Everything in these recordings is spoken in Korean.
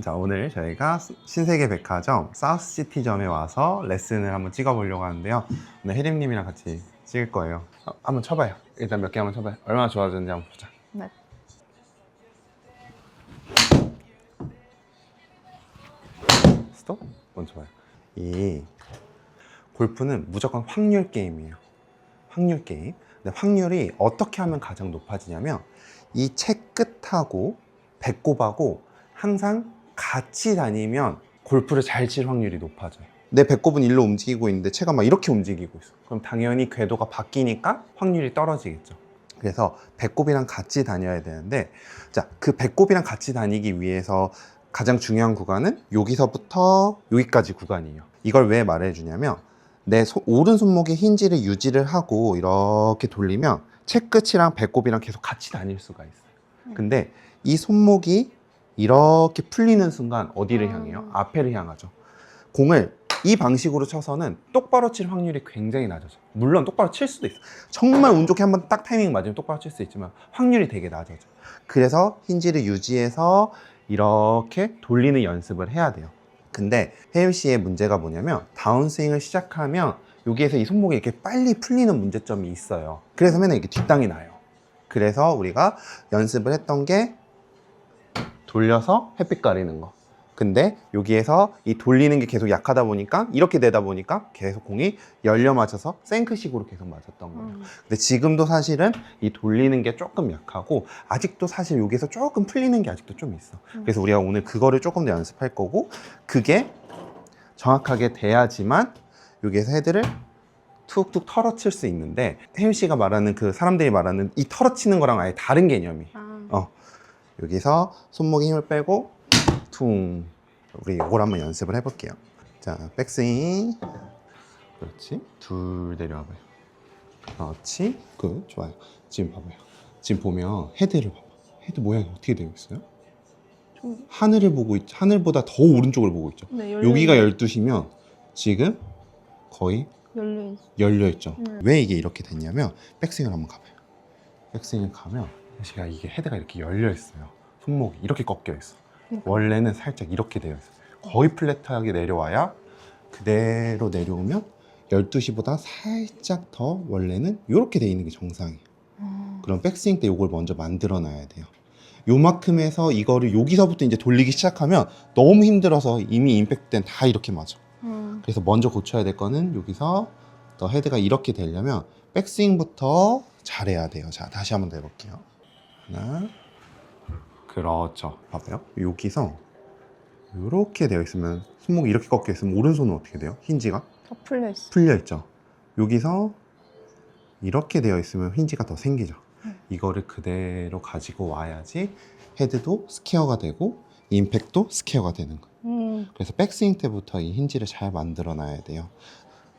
자, 오늘 저희가 신세계 백화점 사우스시티점에 와서 레슨을 한번 찍어보려고 하는데요. 오늘 혜림님이랑 같이 찍을 거예요. 한번 쳐봐요. 일단 몇 개 한번 쳐봐요. 얼마나 좋아졌는지 한번 보자. 네. 스톱? 먼저 봐요. 이 골프는 무조건 확률 게임이에요. 확률 게임. 근데 확률이 어떻게 하면 가장 높아지냐면 이 채 끝하고 배꼽하고 항상 같이 다니면 골프를 잘 칠 확률이 높아져요. 내 배꼽은 일로 움직이고 있는데 채가 막 이렇게 움직이고 있어. 그럼 당연히 궤도가 바뀌니까 확률이 떨어지겠죠. 그래서 배꼽이랑 같이 다녀야 되는데, 자, 그 배꼽이랑 같이 다니기 위해서 가장 중요한 구간은 여기서부터 여기까지 구간이에요. 이걸 왜 말해주냐면 내 오른손목의 힌지를 유지를 하고 이렇게 돌리면 채 끝이랑 배꼽이랑 계속 같이 다닐 수가 있어요. 근데 이 손목이 이렇게 풀리는 순간 어디를 향해요? 앞에를 향하죠. 공을 이 방식으로 쳐서는 똑바로 칠 확률이 굉장히 낮아져. 물론 똑바로 칠 수도 있어. 정말 운 좋게 한번 딱 타이밍 맞으면 똑바로 칠 수 있지만 확률이 되게 낮아져. 그래서 힌지를 유지해서 이렇게 돌리는 연습을 해야 돼요. 근데 혜율 씨의 문제가 뭐냐면 다운스윙을 시작하면 여기에서 이 손목이 이렇게 빨리 풀리는 문제점이 있어요. 그래서 맨날 이렇게 뒷땅이 나요. 그래서 우리가 연습을 했던 게 돌려서 햇빛 가리는 거. 근데 여기에서 이 돌리는 게 계속 약하다 보니까 이렇게 되다 보니까 계속 공이 열려 맞아서 생크식으로 계속 맞았던 거예요. 근데 지금도 사실은 이 돌리는 게 조금 약하고 아직도 사실 여기서 조금 풀리는 게 아직도 좀 있어. 그래서 우리가 오늘 그거를 조금 더 연습할 거고, 그게 정확하게 돼야지만 여기에서 헤드를 툭툭 털어칠 수 있는데, 혜윤 씨가 말하는 그 사람들이 말하는 이 털어치는 거랑 아예 다른 개념이. 여기서 손목에 힘을 빼고 퉁. 우리 이걸 한번 연습을 해볼게요. 자, 백스윙. 그렇지. 둘 내려와봐요. 그렇지. 굿. 좋아요. 지금 봐봐요. 지금 보면 헤드를 봐봐. 헤드 모양이 어떻게 되어 있어요? 하늘을 보고 있죠. 하늘보다 더 오른쪽을 보고 있죠. 네, 여기가 12시면 지금 거의 열려있죠. 왜 이게 이렇게 됐냐면 백스윙을 한번 가봐요. 백스윙을 가면 제가 이게 헤드가 이렇게 열려있어요. 손목이 이렇게 꺾여있어. 원래는 살짝 이렇게 되어 있어요. 거의 플랫하게 내려와야 그대로 내려오면 12시보다 살짝 더 원래는 이렇게 돼 있는 게 정상이에요. 그럼 백스윙 때 이걸 먼저 만들어 놔야 돼요. 요만큼에서 이거를 여기서부터 이제 돌리기 시작하면 너무 힘들어서 이미 임팩트 때는 다 이렇게 맞아. 그래서 먼저 고쳐야 될 거는 여기서 더 헤드가 이렇게 되려면 백스윙부터 잘해야 돼요. 자, 다시 한번 더 해볼게요. 하나. 그렇죠. 봐봐요. 여기서 이렇게 되어 있으면 손목이 이렇게 꺾여 있으면 오른손은 어떻게 돼요? 힌지가? 더 풀려있어. 풀려 있죠. 여기서 이렇게 되어 있으면 힌지가 더 생기죠. 이거를 그대로 가지고 와야지 헤드도 스퀘어가 되고 임팩도 스퀘어가 되는 거예요. 그래서 백스윙 때부터 이 힌지를 잘 만들어 놔야 돼요.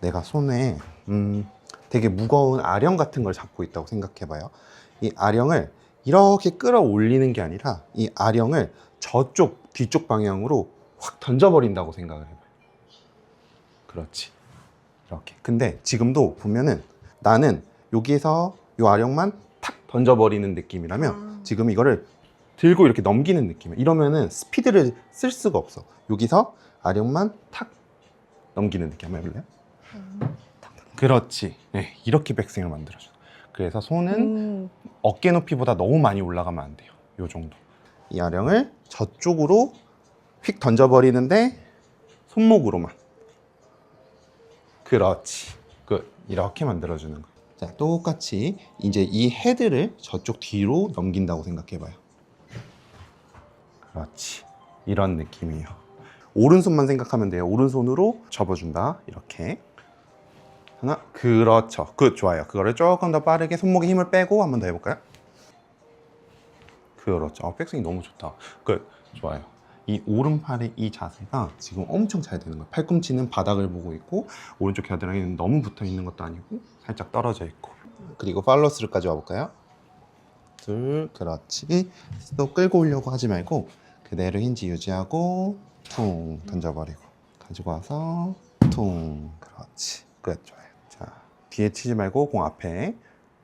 내가 손에 되게 무거운 아령 같은 걸 잡고 있다고 생각해 봐요. 이 아령을 이렇게 끌어올리는 게 아니라 이 아령을 저쪽 뒤쪽 방향으로 확 던져버린다고 생각을 해봐요. 그렇지. 이렇게. 근데 지금도 보면은 나는 여기에서 이 아령만 탁 던져버리는 느낌이라면 지금 이거를 들고 이렇게 넘기는 느낌이에요. 이러면은 스피드를 쓸 수가 없어. 여기서 아령만 탁 넘기는 느낌 한번 해볼래요? 그렇지. 네, 이렇게 백스윙을 만들어줘. 그래서 손은 어깨 높이보다 너무 많이 올라가면 안 돼요. 요 정도. 이 아령을 저쪽으로 휙 던져버리는데 손목으로만. 그렇지. 끝. 이렇게 만들어주는 거예요. 자, 똑같이 이제 이 헤드를 저쪽 뒤로 넘긴다고 생각해봐요. 그렇지. 이런 느낌이에요. 오른손만 생각하면 돼요. 오른손으로 접어준다. 이렇게. 하나. 그렇죠. 굿. 좋아요. 그거를 조금 더 빠르게 손목에 힘을 빼고 한 번 더 해볼까요? 그렇죠. 백스윙이 너무 좋다. 굿. 좋아요. 이 오른팔의 이 자세가 지금 엄청 잘 되는 거예요. 팔꿈치는 바닥을 보고 있고 오른쪽 겨드랑이는 너무 붙어 있는 것도 아니고 살짝 떨어져 있고. 그리고 팔로스루까지 와볼까요? 둘. 그렇지. 또 끌고 오려고 하지 말고 그대로 힌지 유지하고 퉁 던져버리고 가지고 와서 퉁. 그렇지. 끝. 좋아요. 자, 뒤에 치지 말고 공 앞에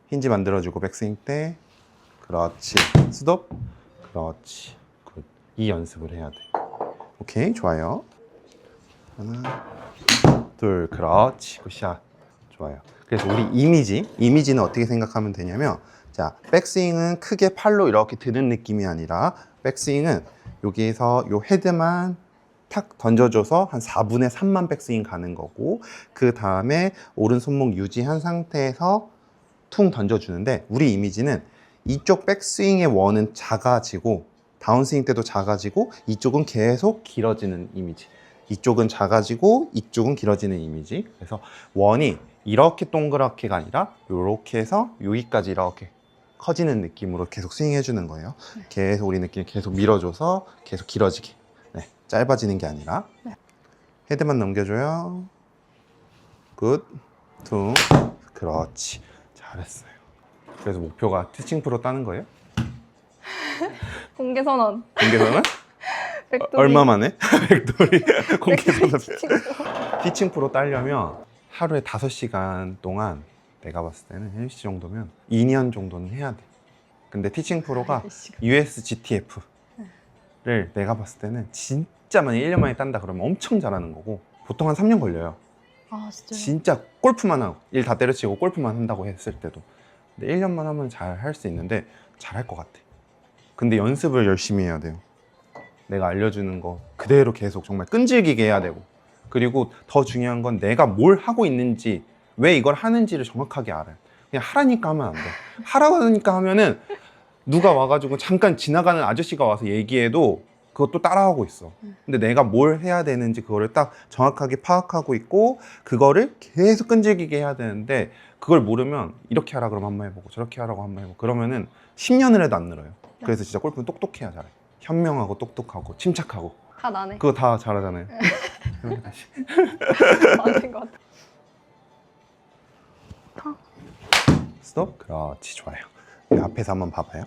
힌지 만들어주고 백스윙 때. 그렇지. 스톱. 그렇지. 굿. 이 연습을 해야 돼. 오케이, 좋아요. 하나, 둘, 그렇지. 굿샷. 좋아요. 그래서 우리 이미지는 어떻게 생각하면 되냐면, 자, 백스윙은 크게 팔로 이렇게 드는 느낌이 아니라, 백스윙은 여기에서 요 헤드만 탁 던져줘서 한 4분의 3만 백스윙 가는 거고, 그 다음에 오른손목 유지한 상태에서 퉁 던져주는데, 우리 이미지는 이쪽 백스윙의 원은 작아지고 다운스윙 때도 작아지고 이쪽은 계속 길어지는 이미지, 이쪽은 작아지고 이쪽은 길어지는 이미지. 그래서 원이 이렇게 동그랗게가 아니라 이렇게 해서 여기까지 이렇게 커지는 느낌으로 계속 스윙해 주는 거예요. 계속 우리 느낌 계속 밀어줘서 계속 길어지게. 네, 짧아지는 게 아니라. 헤드만 넘겨줘요. 굿. 퉁. 그렇지. 잘했어요. 그래서 목표가 티칭 프로 따는 거예요? 공개 선언. 공개 선언? 백돌이. 얼마 만에? 백돌이 공개 선언. 티칭 프로. 티칭 프로 따려면 하루에 5시간 동안 내가 봤을 때는 1시 정도면 2년 정도는 해야 돼. 근데 티칭 프로가 USGTF를 내가 봤을 때는 진짜 만약 1년 만에 딴다 그러면 엄청 잘하는 거고, 보통 한 3년 걸려요. 아, 진짜요? 진짜 골프만 하고 일 다 때려치고 골프만 한다고 했을 때도. 근데 1년만 하면 잘 할 수 있는데 잘할 것 같아. 근데 연습을 열심히 해야 돼요. 내가 알려주는 거 그대로 계속 정말 끈질기게 해야 되고, 그리고 더 중요한 건 내가 뭘 하고 있는지, 왜 이걸 하는지를 정확하게 알아요. 그냥 하라니까 하면 안 돼. 하라고 하니까 하면은 누가 와가지고 잠깐 지나가는 아저씨가 와서 얘기해도 그것도 따라하고 있어. 근데 내가 뭘 해야 되는지 그거를 딱 정확하게 파악하고 있고, 그거를 계속 끈질기게 해야 되는데, 그걸 모르면 이렇게 하라 그러면 한번 해보고 저렇게 하라고 한번 해보고 그러면은 10년을 해도 안 늘어요. 그래서 진짜 골프는 똑똑해야 잘해. 현명하고 똑똑하고 침착하고. 다 나네. 그거 다 잘하잖아요. 다시. 맞는 것 같아. 스톱. 그렇지, 좋아요. 여기 앞에서 한번 봐봐요.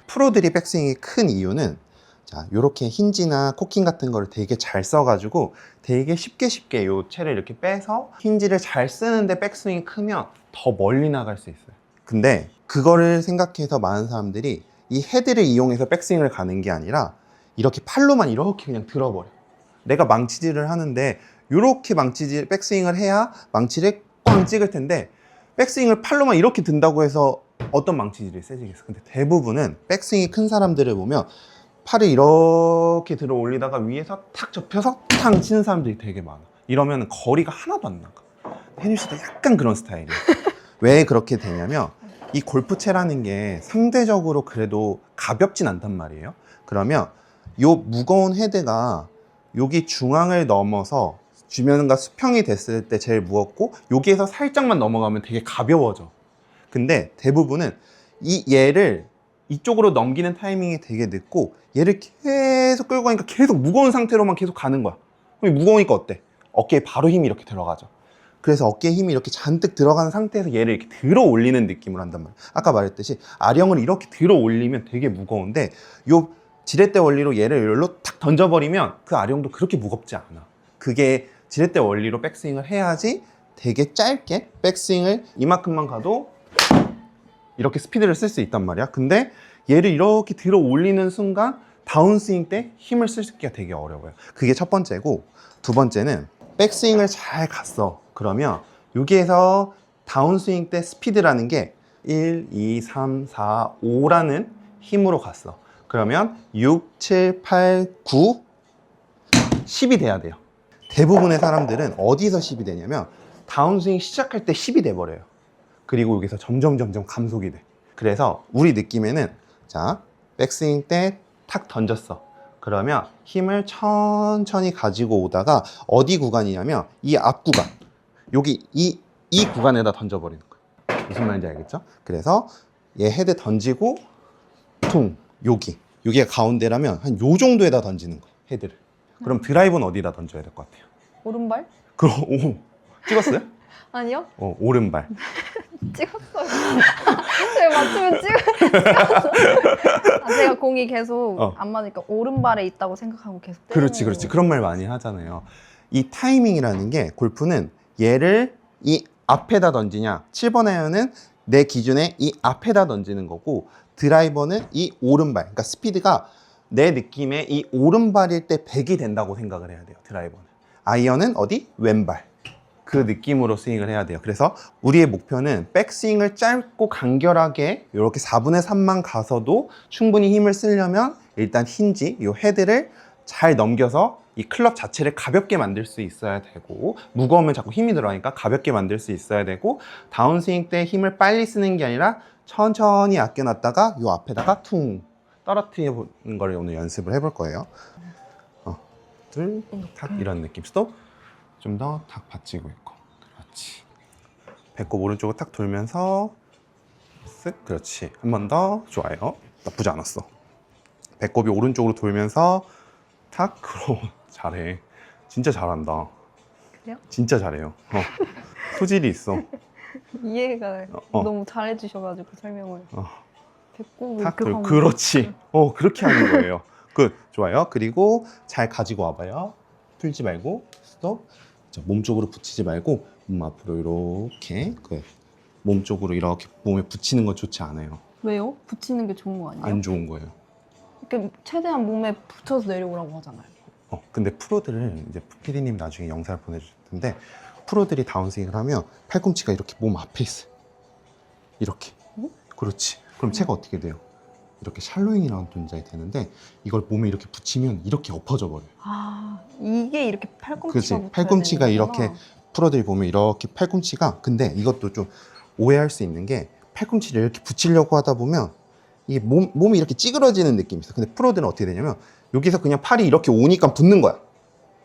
프로들이 백스윙이 큰 이유는, 자, 요렇게 힌지나 코킹 같은 거를 되게 잘 써가지고 되게 쉽게 요 채를 이렇게 빼서 힌지를 잘 쓰는데 백스윙이 크면 더 멀리 나갈 수 있어요. 근데 그거를 생각해서 많은 사람들이 이 헤드를 이용해서 백스윙을 가는 게 아니라 이렇게 팔로만 이렇게 그냥 들어버려. 내가 망치질을 하는데 요렇게 백스윙을 해야 망치를 꽝 찍을 텐데, 백스윙을 팔로만 이렇게 든다고 해서 어떤 망치질이 세지겠어. 근데 대부분은 백스윙이 큰 사람들을 보면 팔을 이렇게 들어 올리다가 위에서 탁 접혀서 탕 치는 사람들이 되게 많아. 이러면 거리가 하나도 안 나가. 혜니 씨도 약간 그런 스타일이에요. 왜 그렇게 되냐면, 이 골프채라는 게 상대적으로 그래도 가볍진 않단 말이에요. 그러면 요 무거운 헤드가 여기 중앙을 넘어서 주변과 수평이 됐을 때 제일 무겁고, 여기에서 살짝만 넘어가면 되게 가벼워져. 근데 대부분은 얘를 이쪽으로 넘기는 타이밍이 되게 늦고, 얘를 계속 끌고 가니까 계속 무거운 상태로만 계속 가는 거야. 그럼 무거우니까 어때? 어깨에 바로 힘이 이렇게 들어가죠. 그래서 어깨에 힘이 이렇게 잔뜩 들어가는 상태에서 얘를 이렇게 들어 올리는 느낌으로 한단 말이야. 아까 말했듯이 아령을 이렇게 들어 올리면 되게 무거운데, 요 지렛대 원리로 얘를 여기로 탁 던져버리면 그 아령도 그렇게 무겁지 않아. 그게 지렛대 원리로 백스윙을 해야지 되게 짧게 백스윙을 이만큼만 가도 이렇게 스피드를 쓸 수 있단 말이야. 근데 얘를 이렇게 들어 올리는 순간 다운스윙 때 힘을 쓰기가 되게 어려워요. 그게 첫 번째고, 두 번째는 백스윙을 잘 갔어. 그러면 여기에서 다운스윙 때 스피드라는 게 1, 2, 3, 4, 5라는 힘으로 갔어. 그러면 6, 7, 8, 9, 10이 돼야 돼요. 대부분의 사람들은 어디서 10이 되냐면 다운스윙 시작할 때 10이 돼버려요. 그리고 여기서 점점 감속이 돼. 그래서 우리 느낌에는, 자, 백스윙 때 탁 던졌어. 그러면 힘을 천천히 가지고 오다가 어디 구간이냐면 이 앞 구간, 여기 이 구간에다 던져버리는 거예요. 무슨 말인지 알겠죠? 그래서 얘 헤드 던지고 퉁, 여기가 가운데라면 한 요 정도에다 던지는 거예요, 헤드를. 그럼 드라이브는 어디다 던져야 될 것 같아요? 오른발? 그럼 찍었어요? 아니요. 오른발. 찍었어요. 제가 맞추면 찍었어. 제가 공이 계속 안 맞으니까 오른발에 있다고 생각하고 계속 때리는. 그렇지. 그런 말 많이 하잖아요. 이 타이밍이라는 게, 골프는 얘를 이 앞에다 던지냐, 7번 아이언은 내 기준에 이 앞에다 던지는 거고, 드라이버는 이 오른발, 그러니까 스피드가 내 느낌에 이 오른발일 때 100이 된다고 생각을 해야 돼요. 드라이버는. 아이언은 어디? 왼발. 그 느낌으로 스윙을 해야 돼요. 그래서 우리의 목표는 백스윙을 짧고 간결하게 이렇게 4분의 3만 가서도 충분히 힘을 쓰려면 일단 힌지, 이 헤드를 잘 넘겨서 이 클럽 자체를 가볍게 만들 수 있어야 되고, 무거우면 자꾸 힘이 들어가니까 가볍게 만들 수 있어야 되고, 다운스윙 때 힘을 빨리 쓰는 게 아니라 천천히 아껴놨다가 이 앞에다가 퉁 떨어뜨려 보는 걸 오늘 연습을 해볼 거예요. 둘, 탁 이런 느낌. 스톱. 좀 더 탁 받치고 있고. 그렇지. 배꼽 오른쪽으로 탁 돌면서 쓱. 그렇지. 한 번 더. 좋아요. 나쁘지 않았어. 배꼽이 오른쪽으로 돌면서 탁. 그럼 잘해. 진짜 잘한다. 그래요? 진짜 잘해요. 소질이 있어. 이해가 너무 잘해주셔가지고 설명을. 배꼽을 탁 이렇게 돌. 하면 그렇지. 그렇게 하는 거예요. 굿. 좋아요. 그리고 잘 가지고 와봐요. 풀지 말고 스톱. 자, 몸 쪽으로 붙이지 말고 몸 앞으로 이렇게. 몸 쪽으로 이렇게 몸에 붙이는 건 좋지 않아요. 왜요? 붙이는 게 좋은 거 아니에요? 안 좋은 거예요. 이렇게 최대한 몸에 붙여서 내려오라고 하잖아요. 근데 프로들을 이제 PD님 나중에 영상을 보내주실 텐데, 프로들이 다운스윙을 하면 팔꿈치가 이렇게 몸 앞에 있어요. 이렇게. 그렇지. 그럼 채가 어떻게 돼요? 이렇게 샬로잉이라는 동작이 되는데, 이걸 몸에 이렇게 붙이면 이렇게 엎어져 버려요. 아, 이게 이렇게 팔꿈치가 그치. 붙어야 팔꿈치가 되는구나. 이렇게, 프로들이 보면 이렇게 팔꿈치가, 근데 이것도 좀 오해할 수 있는 게, 팔꿈치를 이렇게 붙이려고 하다 보면 이게 몸이 이렇게 찌그러지는 느낌이 있어. 근데 프로들은 어떻게 되냐면 여기서 그냥 팔이 이렇게 오니까 붙는 거야.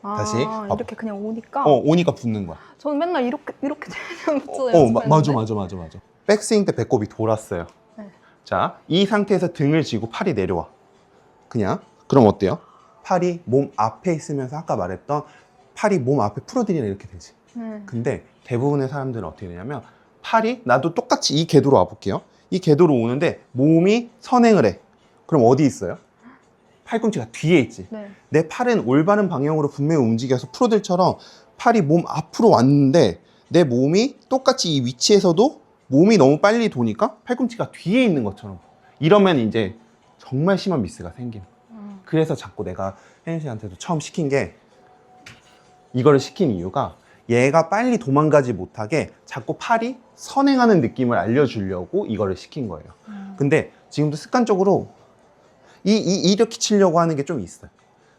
다시. 이렇게 그냥 오니까. 오니까 붙는 거야. 저는 맨날 이렇게 최대한 붙여요. 맞아. 백스윙 때 배꼽이 돌았어요. 네. 자, 이 상태에서 등을 쥐고 팔이 내려와. 그냥. 그럼 어때요? 팔이 몸 앞에 있으면서 아까 말했던 팔이 몸 앞에 프로들이랑 이렇게 되지. 근데 대부분의 사람들은 어떻게 되냐면 팔이, 나도 똑같이 이 궤도로 와볼게요. 이 궤도로 오는데 몸이 선행을 해. 그럼 어디 있어요? 팔꿈치가 뒤에 있지. 네. 내 팔은 올바른 방향으로 분명히 움직여서 프로들처럼 팔이 몸 앞으로 왔는데 내 몸이 똑같이 이 위치에서도 몸이 너무 빨리 도니까 팔꿈치가 뒤에 있는 것처럼. 이러면 이제 정말 심한 미스가 생기는 거야. 그래서 자꾸 내가 혜연 씨한테도 처음 시킨 게, 이거를 시킨 이유가 얘가 빨리 도망가지 못하게 자꾸 팔이 선행하는 느낌을 알려주려고 이거를 시킨 거예요. 근데 지금도 습관적으로 이렇게 치려고 하는 게 좀 있어요.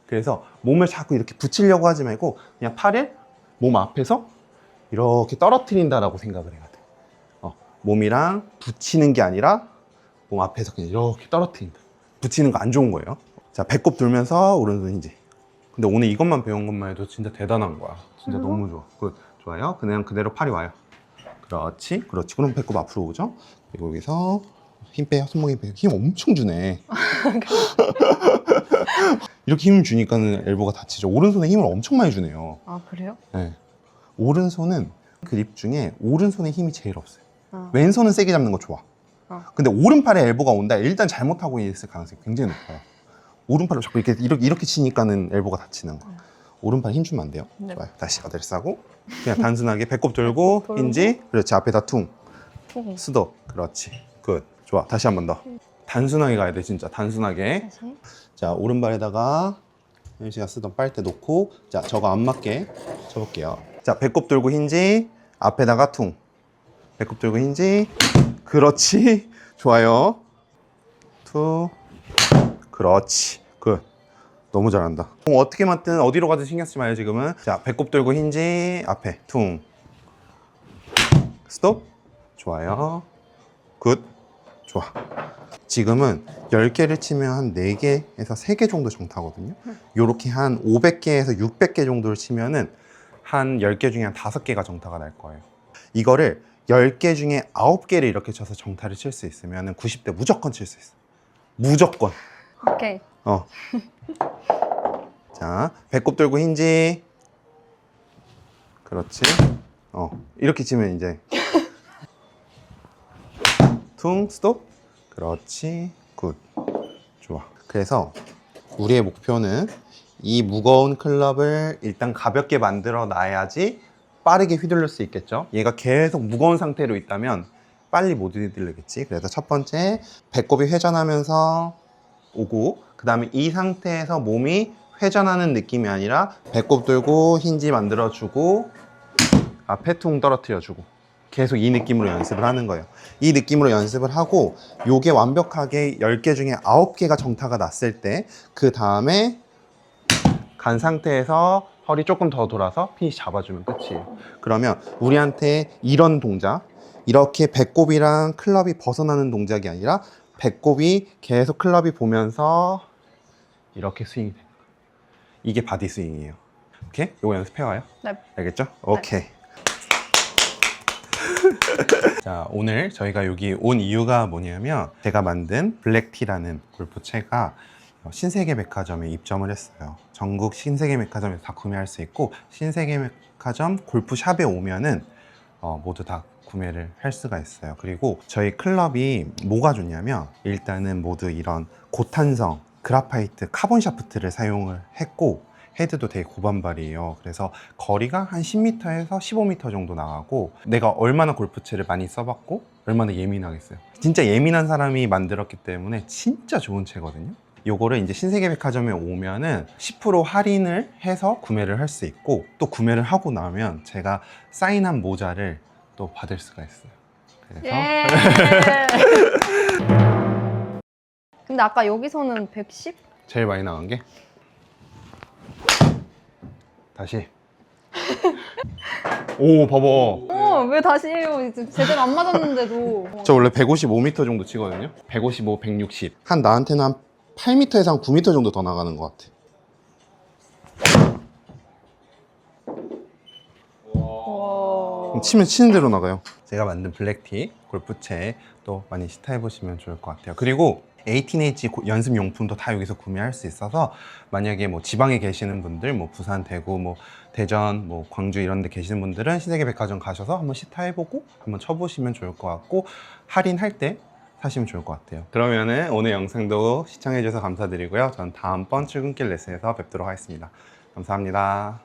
그래서 몸을 자꾸 이렇게 붙이려고 하지 말고 그냥 팔을 몸 앞에서 이렇게 떨어뜨린다라고 생각을 해야 돼. 몸이랑 붙이는 게 아니라 몸 앞에서 그냥 이렇게 떨어뜨린다. 붙이는 거 안 좋은 거예요. 자, 배꼽 돌면서 오른손 힌지. 근데 오늘 이것만 배운 것만 해도 진짜 대단한 거야. 진짜 너무 좋아. 좋아요. 그냥 그대로 팔이 와요. 그렇지. 그럼 배꼽 앞으로 오죠. 그리고 여기서 힘 빼요. 손목 힘 빼요. 힘 엄청 주네. 이렇게 힘 주니까는 엘보가 다치죠. 오른손에 힘을 엄청 많이 주네요. 아, 그래요? 네. 오른손은 그립 중에 오른손에 힘이 제일 없어요. 왼손은 세게 잡는 거 좋아. 근데 오른팔에 엘보가 온다. 일단 잘못하고 있을 가능성이 굉장히 높아요. 오른팔을 자꾸 이렇게 치니까는 엘보가 다치는 거. 오른팔 힘 주면 안 돼요. 네. 좋아요. 다시 어드레 싸고 그냥 단순하게 배꼽 돌고 힌지. 그렇지. 앞에다 퉁. 스톱. 그렇지. 굿. 좋아. 다시 한 번 더. 단순하게 가야 돼. 진짜 단순하게. 다시. 자, 오른발에다가 혜연 씨가 쓰던 빨대 놓고, 자, 저거 안 맞게 쳐볼게요. 자, 배꼽 돌고 힌지. 앞에다가 퉁. 배꼽 들고 힌지. 그렇지. 좋아요. 투. 그렇지. 굿. 너무 잘한다. 어떻게 맞든 어디로 가든 신경 쓰지 마요, 지금은. 자, 배꼽 들고 힌지. 앞에 퉁. 스톱. 좋아요. 굿. 좋아. 지금은 10개를 치면 한 4개에서 3개 정도 정타거든요. 요렇게 한 500개에서 600개 정도를 치면은 한 10개 중에 한 5개가 정타가 날 거예요. 이거를 10개 중에 9개를 이렇게 쳐서 정타를 칠 수 있으면 90대 무조건 칠 수 있어. 무조건. 오케이. 자, 배꼽 들고 힌지. 그렇지. 이렇게 치면 이제 퉁, 스톱. 그렇지. 굿. 좋아. 그래서 우리의 목표는 이 무거운 클럽을 일단 가볍게 만들어 놔야지 빠르게 휘둘릴 수 있겠죠. 얘가 계속 무거운 상태로 있다면 빨리 못 휘둘리겠지. 그래서 첫 번째, 배꼽이 회전하면서 오고, 그 다음에 이 상태에서 몸이 회전하는 느낌이 아니라 배꼽 들고 힌지 만들어주고 앞에 퉁 떨어뜨려주고, 계속 이 느낌으로 연습을 하는 거예요. 이 느낌으로 연습을 하고, 요게 완벽하게 10개 중에 9개가 정타가 났을 때, 그 다음에 간 상태에서 허리 조금 더 돌아서 피니시 잡아주면 끝이에요. 그러면 우리한테 이런 동작, 이렇게 배꼽이랑 클럽이 벗어나는 동작이 아니라 배꼽이 계속 클럽이 보면서 이렇게 스윙이 되는 거예요. 이게 바디 스윙이에요. 오케이? 이거 연습해와요. 네. 알겠죠? 오케이. 자, 오늘 저희가 여기 온 이유가 뭐냐면, 제가 만든 블랙티라는 골프채가 신세계백화점에 입점을 했어요. 전국 신세계백화점에서 다 구매할 수 있고, 신세계백화점 골프샵에 오면은 모두 다 구매를 할 수가 있어요. 그리고 저희 클럽이 뭐가 좋냐면, 일단은 모두 이런 고탄성 그라파이트 카본 샤프트를 사용을 했고, 헤드도 되게 고반발이에요. 그래서 거리가 한 10m에서 15m 정도 나가고, 내가 얼마나 골프채를 많이 써봤고 얼마나 예민하겠어요. 진짜 예민한 사람이 만들었기 때문에 진짜 좋은 채거든요. 요거를 이제 신세계백화점에 오면은 10% 할인을 해서 구매를 할 수 있고, 또 구매를 하고 나면 제가 사인한 모자를 또 받을 수가 있어요. 그래서 예. 근데 아까 여기서는 110? 제일 많이 나간 게, 다시 오 봐봐, 왜 다시 해요? 이제 제대로 안 맞았는데도. 저 원래 155m 정도 치거든요. 155, 160. 한 나한테는 한 8m에서 한 9m 정도 더 나가는 것 같아. 와. 치면 치는 대로 나가요. 제가 만든 블랙티 골프채 또 많이 시타해 보시면 좋을 것 같아요. 그리고 18H 연습 용품도 다 여기서 구매할 수 있어서, 만약에 뭐 지방에 계시는 분들, 뭐 부산, 대구, 뭐 대전, 뭐 광주 이런 데 계시는 분들은 신세계백화점 가셔서 한번 시타해 보고 한번 쳐보시면 좋을 것 같고, 할인할 때 사시면 좋을 것 같아요. 그러면은 오늘 영상도 시청해 주셔서 감사드리고요. 전 다음번 출근길 레슨에서 뵙도록 하겠습니다. 감사합니다.